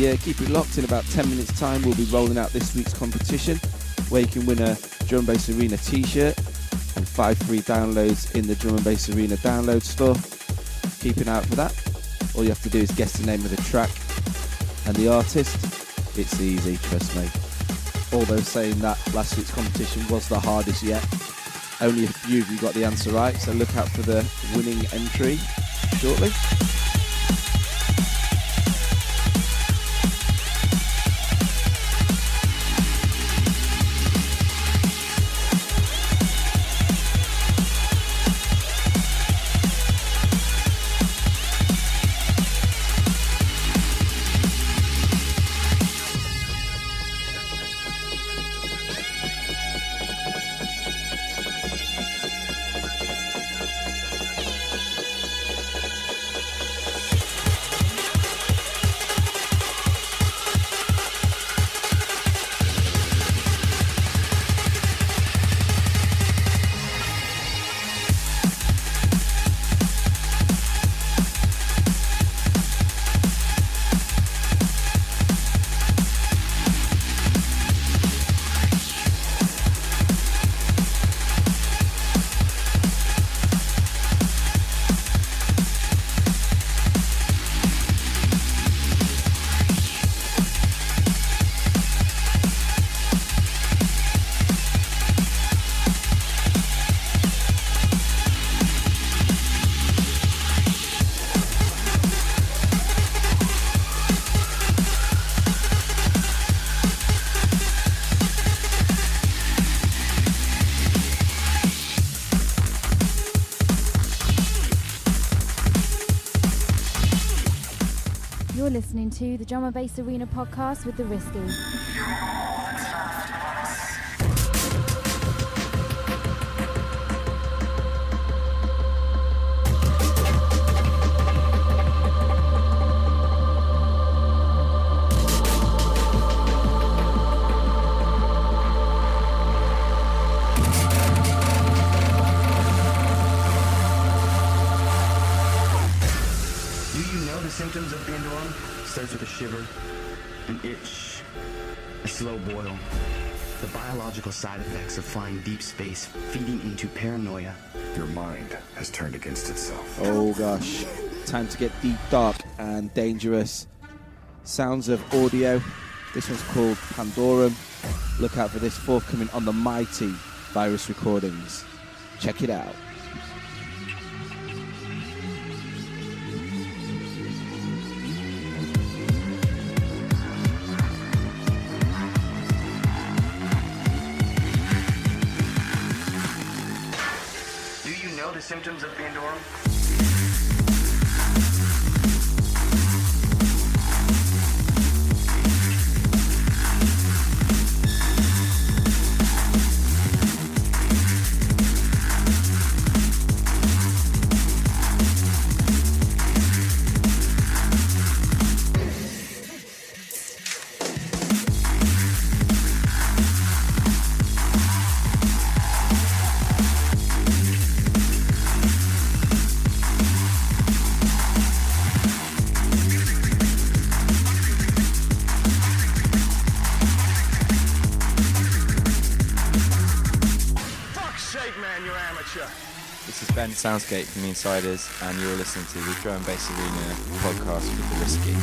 Yeah, keep it locked. In about 10 minutes time we'll be rolling out this week's competition where you can win a Drum and Bass Arena t-shirt and 5 free downloads in the Drum and Bass Arena download store. Keep an eye out for that. All you have to do is guess the name of the track and the artist. It's easy, trust me. Although saying that, last week's competition was the hardest yet. Only a few of you got the answer right, so look out for the winning entry shortly. Listening to the Drum and Bass Arena podcast with The Risky. Symptoms of Pandora starts with a shiver, an itch, a slow boil. The biological side effects of flying deep space, feeding into paranoia. Your mind has turned against itself. Oh gosh, time to get deep, dark and dangerous. Sounds of audio. This one's called Pandorum. Look out for this forthcoming on the mighty Virus Recordings. Check it out. The symptoms of Pandora. This is Ben Soundscape from The Insiders, and you're listening to the Drum and Bass Arena podcast with The Risky.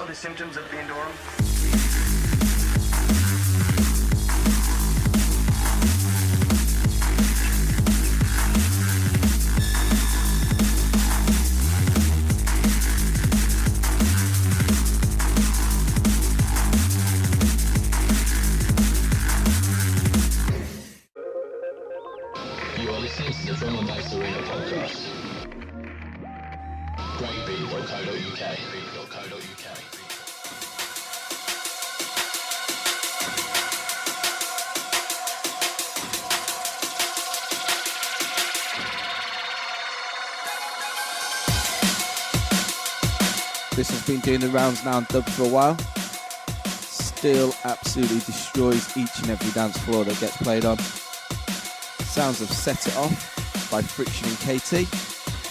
the symptoms of Pandorum? You are listening to the Drum and Bass Arena podcast. Breakbeat.co.uk. This has been doing the rounds now and dubbed for a while. Still absolutely destroys each and every dance floor that gets played on. Sounds of Set It Off by Friction and KT.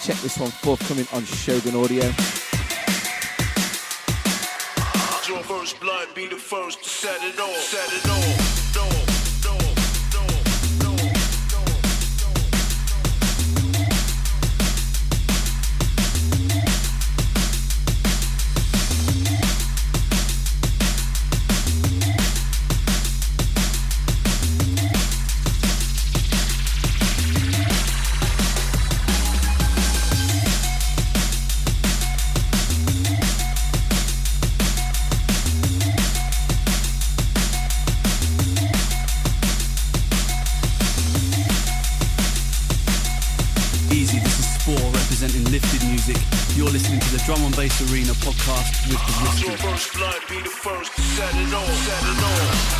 Check this one forthcoming on Shogun Audio. Your first blood be the first to set it off, set it off. You're listening to the Drum and Bass Arena podcast with the Risky. Your first blood be the first to set it off, set it off.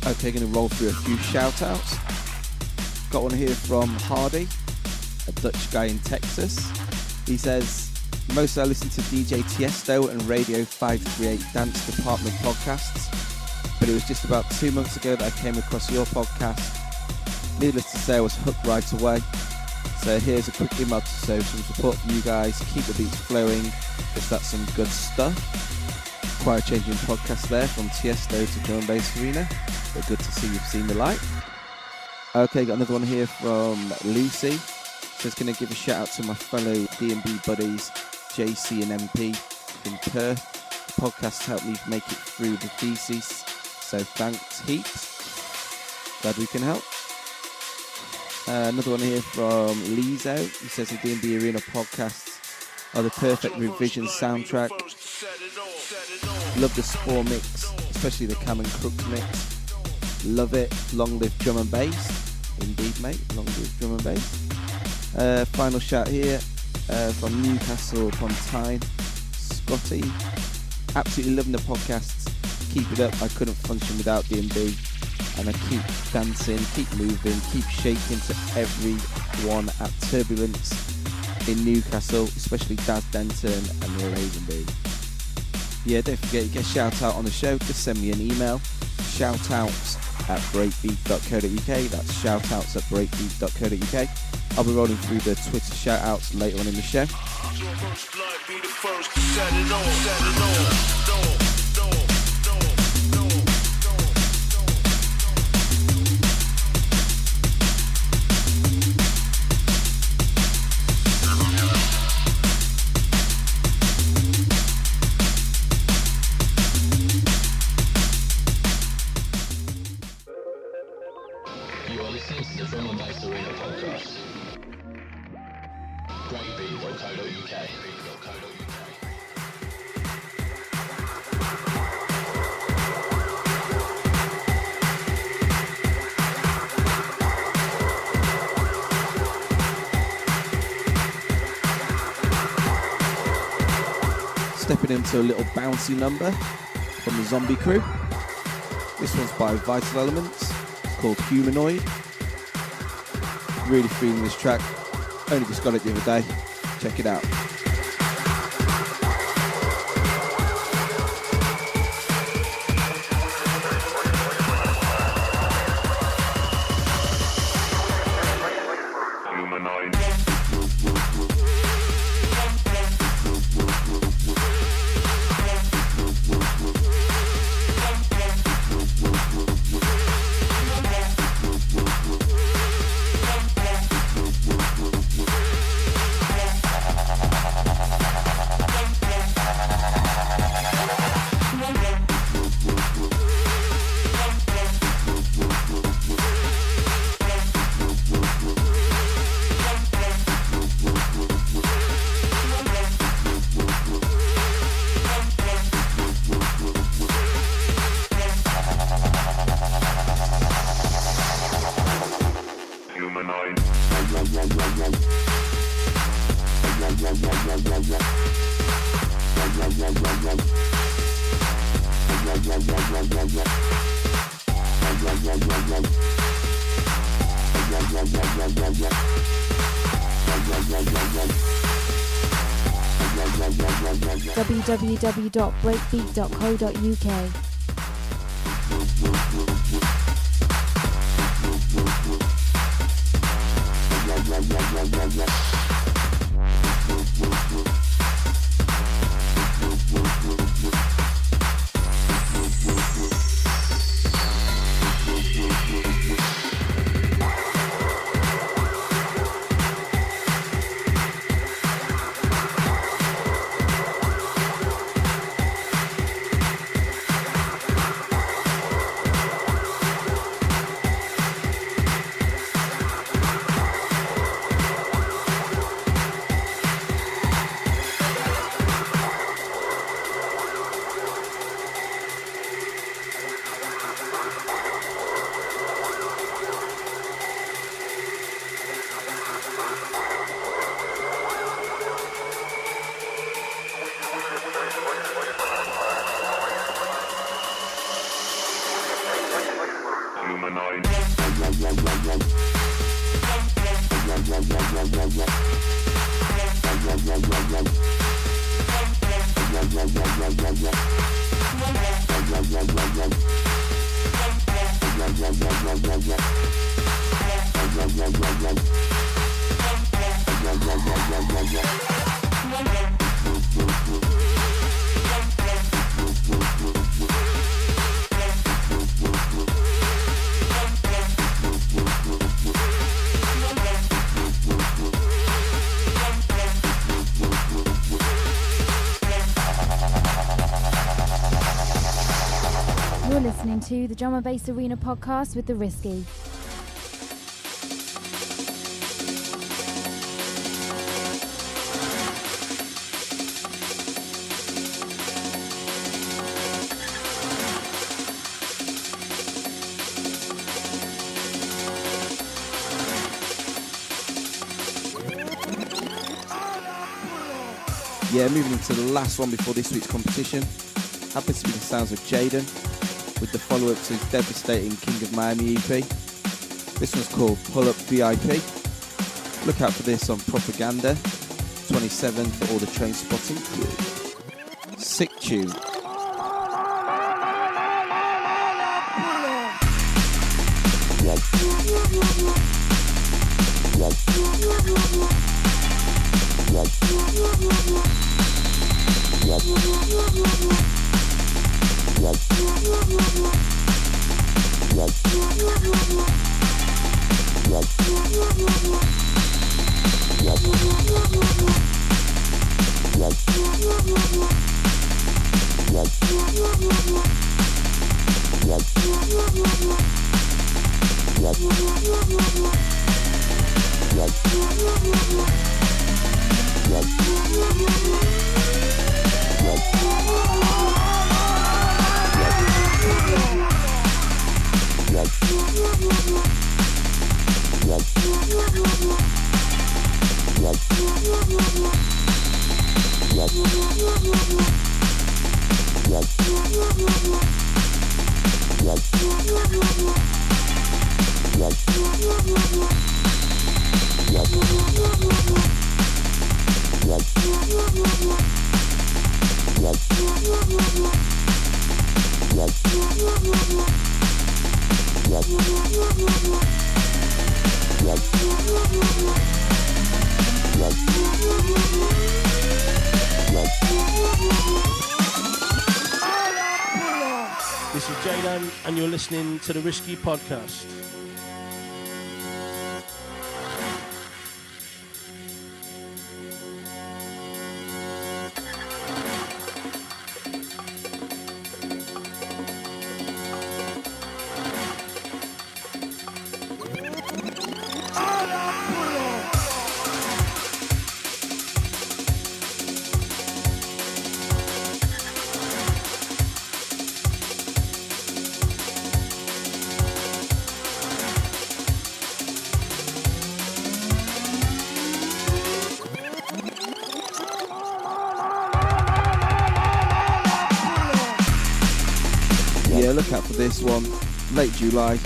Okay, going to roll through a few shout-outs. Got one here from Hardy, a Dutch guy in Texas. He says, mostly I listen to DJ Tiesto and Radio 538 Dance Department podcasts, but it was just about 2 months ago that I came across your podcast. Needless to say, I was hooked right away. So here's a quick email to show some support for you guys. Keep the beats flowing, because that's some good stuff. Quite a changing podcast there, from Tiesto to Drum and Bass Arena. But good to see you've seen the light. Okay, got another one here from Lucy. Says, can I give a shout out to my fellow D&B buddies, JC and MP in Perth. The podcast helped me make it through the thesis, so thanks heaps. Glad we can help. Another one here from Lizo. He says the D&B Arena podcasts are the perfect revision soundtrack. Love the Spore mix, especially the Cam and Crooks mix. Love it. Long live drum and bass. Indeed, mate. Long live drum and bass. Final shout here from Newcastle upon Tyne, Scotty. Absolutely loving the podcasts. Keep it up. I couldn't function without D&B. And I keep dancing, keep moving, keep shaking to everyone at Turbulence in Newcastle, especially Daz Denton and Lazenby. Yeah, don't forget, you get a shout out on the show. Just send me an email. shoutouts@breakbeat.co.uk. That's shoutouts@breakbeat.co.uk. I'll be rolling through the Twitter shout-outs later on in the show. You are listening to the Drum and Bass Arena podcast. Breakbeat.co.uk. Stepping into a little bouncy number from the Zombie Crew. This one's by Vital Elements. It's called Humanoid. Really feeling this track. Only just got it the other day. Check it out. www.breakbeat.co.uk. You're listening to the Drum and Bass Arena podcast with The Risky. Yeah, moving into the last one before this week's competition. Happens to be the sounds of Jaden with the follow-up to his devastating King of Miami EP. This one's called Pull Up VIP. Look out for this on Propaganda 27 for all the train spotting crew. Sick tune. This is Jaden, and you're listening to the Risky Podcast. out for this one. Late July.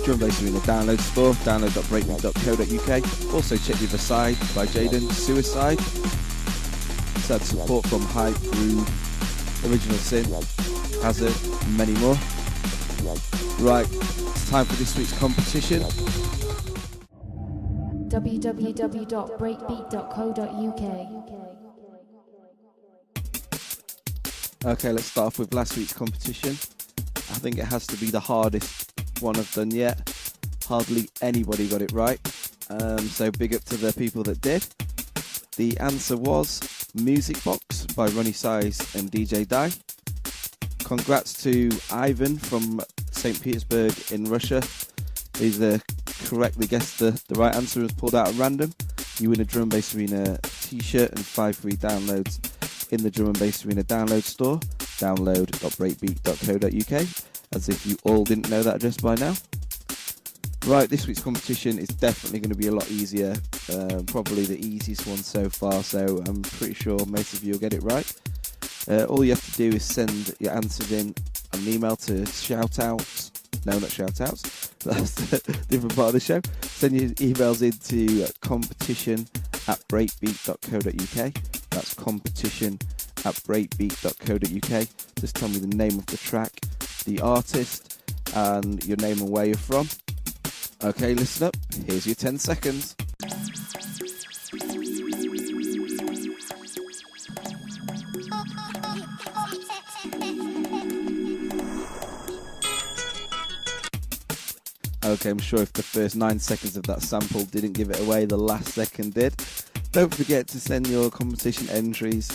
Drum and Bass Arena download store, download.breakbeat.co.uk. Also check the other side by Jaden, Suicide. Sad support from Hype, Groove, Original Sin, Hazard, and many more. Right, it's time for this week's competition. www.breakbeat.co.uk. Okay, let's start off with last week's competition. I think it has to be the hardest one I've done yet. Hardly anybody got it right. So big up to the people that did. The answer was Music Box by Ronnie Size and DJ Dye. Congrats to Ivan from St. Petersburg in Russia. He's correctly guessed the right answer and was pulled out at random. You win a Drum and Bass Arena t-shirt and 5 free downloads in the Drum and Bass Arena download store, download.breakbeat.co.uk, as if you all didn't know that address by now. Right, this week's competition is definitely going to be a lot easier, probably the easiest one so far, so I'm pretty sure most of you will get it right. All you have to do is send your answers in an email to shoutouts. No, not shoutouts. That's the different part of the show. Send your emails into competition@breakbeat.co.uk. That's competition@breakbeat.co.uk. Just tell me the name of the track, the artist, and your name and where you're from. Okay, listen up. Here's your 10 seconds. Okay, I'm sure if the first 9 seconds of that sample didn't give it away, the last second did. Don't forget to send your competition entries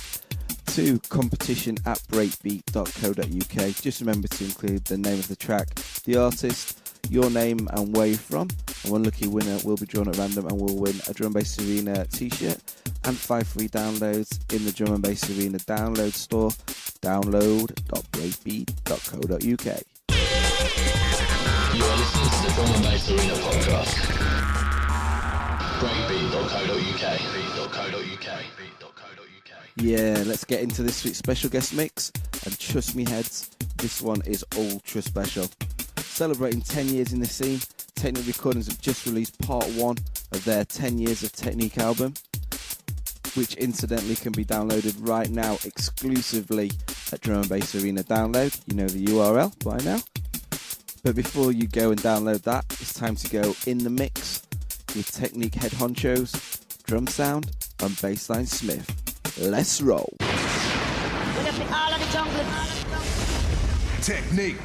to competition@breakbeat.co.uk. Just remember to include the name of the track, the artist, your name and where you're from. And one lucky winner will be drawn at random and will win a Drum and Bass Arena t-shirt and 5 free downloads in the Drum and Bass Arena download store, download.breakbeat.co.uk. You are listening to the Drum and Bass Arena podcast. Breakbeat.co.uk. Yeah, let's get into this week's special guest mix. And trust me, heads, this one is ultra special. Celebrating 10 years in the scene, Technique Recordings have just released part 1 of their 10 Years of Technique album, which incidentally can be downloaded right now exclusively at Drum and Bass Arena Download. You know the URL by now. But before you go and download that, it's time to go in the mix with Technique head honchos, Drum Sound and Bassline Smith. Let's roll. Technique.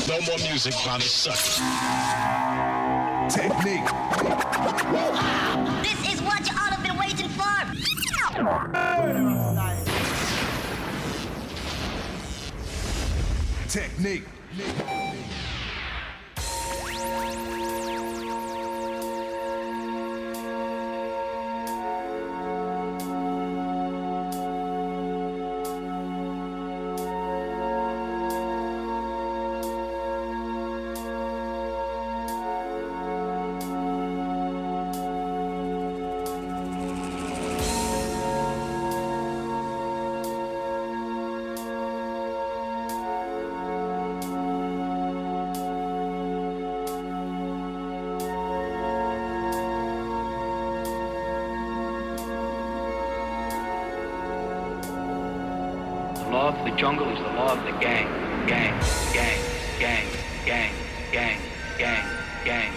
No more music, Bonnie suckers. Technique. This is what you all have been waiting for. Technique. The law of the jungle is the law of the gang. Gang, gang, gang, gang, gang, gang, gang.